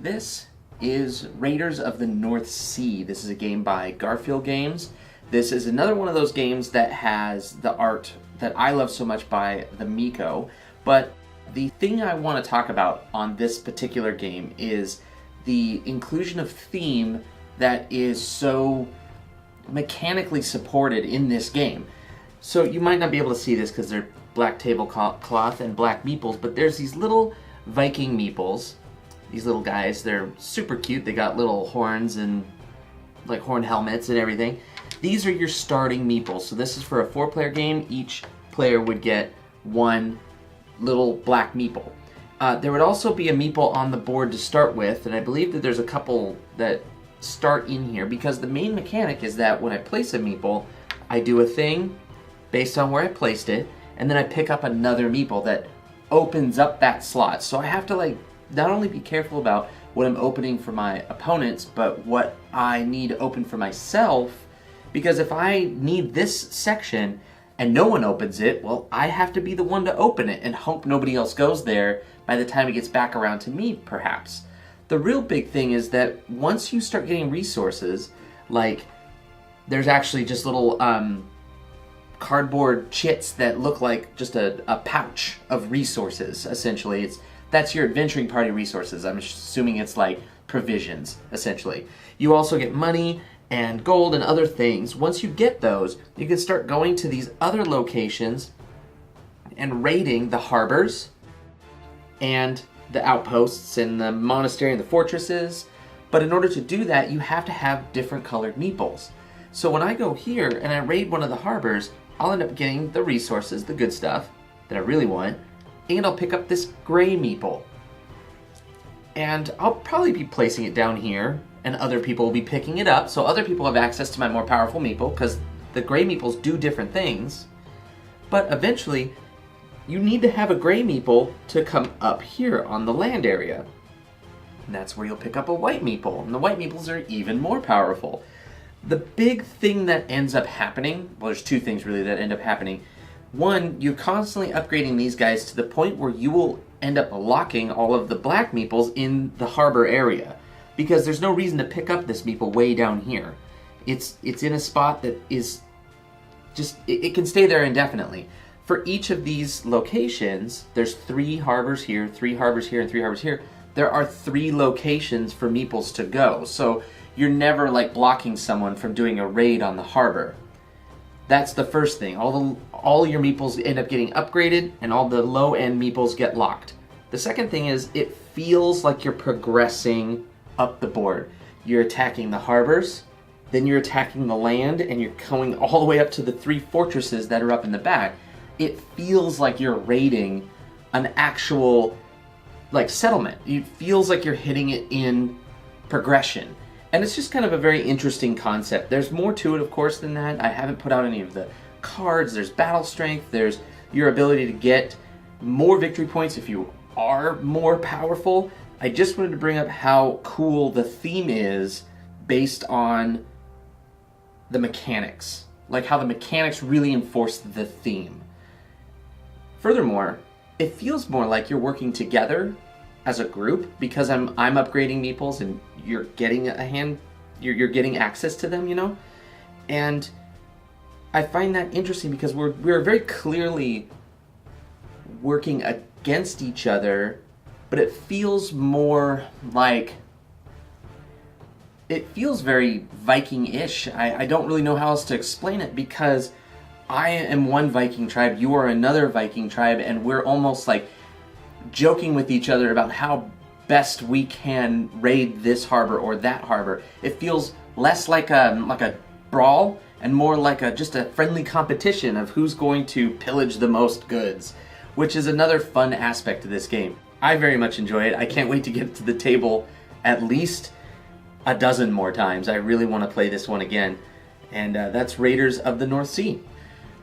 This is Raiders of the North Sea. This is a game by Garfield Games. This is another one of those games that has the art that I love so much by the Miko. But the thing I want to talk about on this particular game is the inclusion of theme that is so mechanically supported in this game. So you might not be able to see this because they're black tablecloth and black meeples, but there's these little Viking meeples. These little guys, they're super cute. They got little horns and like horn helmets and everything. These are your starting meeples. So this is for a 4-player game. Each player would get one little black meeple. There would also be a meeple on the board to start with, and I believe that there's a couple that start in here because the main mechanic is that when I place a meeple, I do a thing based on where I placed it, and then I pick up another meeple that opens up that slot. So I have to like not only be careful about what I'm opening for my opponents, but what I need to open for myself, because if I need this section and no one opens it, well, I have to be the one to open it and hope nobody else goes there by the time it gets back around to me, perhaps. The real big thing is that once you start getting resources, like there's actually just little cardboard chits that look like just a pouch of resources, essentially. That's your adventuring party resources. I'm assuming it's like provisions, essentially. You also get money and gold and other things. Once you get those, you can start going to these other locations and raiding the harbors and the outposts and the monastery and the fortresses. But in order to do that, you have to have different colored meeples. So when I go here and I raid one of the harbors, I'll end up getting the resources, the good stuff that I really want, and I'll pick up this gray meeple. And I'll probably be placing it down here, and other people will be picking it up, so other people have access to my more powerful meeple, because the gray meeples do different things. But eventually, you need to have a gray meeple to come up here on the land area. And that's where you'll pick up a white meeple, and the white meeples are even more powerful. The big thing that ends up happening, well, there's two things really that end up happening. One, you're constantly upgrading these guys to the point where you will end up locking all of the black meeples in the harbor area, because there's no reason to pick up this meeple way down here. It's in a spot that is just, it can stay there indefinitely. For each of these locations, there's 3 harbors here, 3 harbors here, and 3 harbors here. There are 3 locations for meeples to go, so you're never like blocking someone from doing a raid on the harbor. That's the first thing. All your meeples end up getting upgraded, and all the low-end meeples get locked. The second thing is it feels like you're progressing up the board. You're attacking the harbors, then you're attacking the land, and you're going all the way up to the 3 fortresses that are up in the back. It feels like you're raiding an actual like settlement. It feels like you're hitting it in progression. And it's just kind of a very interesting concept. There's more to it, of course, than that. I haven't put out any of the cards. There's battle strength. There's your ability to get more victory points if you are more powerful. I just wanted to bring up how cool the theme is based on the mechanics. Like how the mechanics really enforce the theme. Furthermore, it feels more like you're working together as a group, because I'm upgrading meeples and you're getting you're getting access to them, you know? And I find that interesting because we're very clearly working against each other, but it feels more like, it feels very Viking-ish. I don't really know how else to explain it, because I am one Viking tribe, you are another Viking tribe, and we're almost like joking with each other about how best we can raid this harbor or that harbor. It feels less like a brawl and more like just a friendly competition of who's going to pillage the most goods, which is another fun aspect of this game. I very much enjoy it. I can't wait to get to the table at least a dozen more times. I really want to play this one again. And that's Raiders of the North Sea.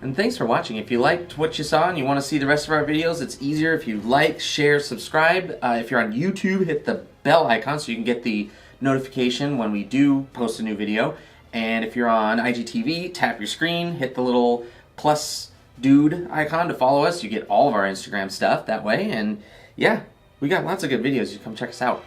And thanks for watching. If you liked what you saw and you want to see the rest of our videos, it's easier if you like, share, subscribe. If you're on YouTube, hit the bell icon so you can get the notification when we do post a new video. And if you're on IGTV, tap your screen, hit the little plus dude icon to follow us. You get all of our Instagram stuff that way. And yeah, we got lots of good videos. You come check us out.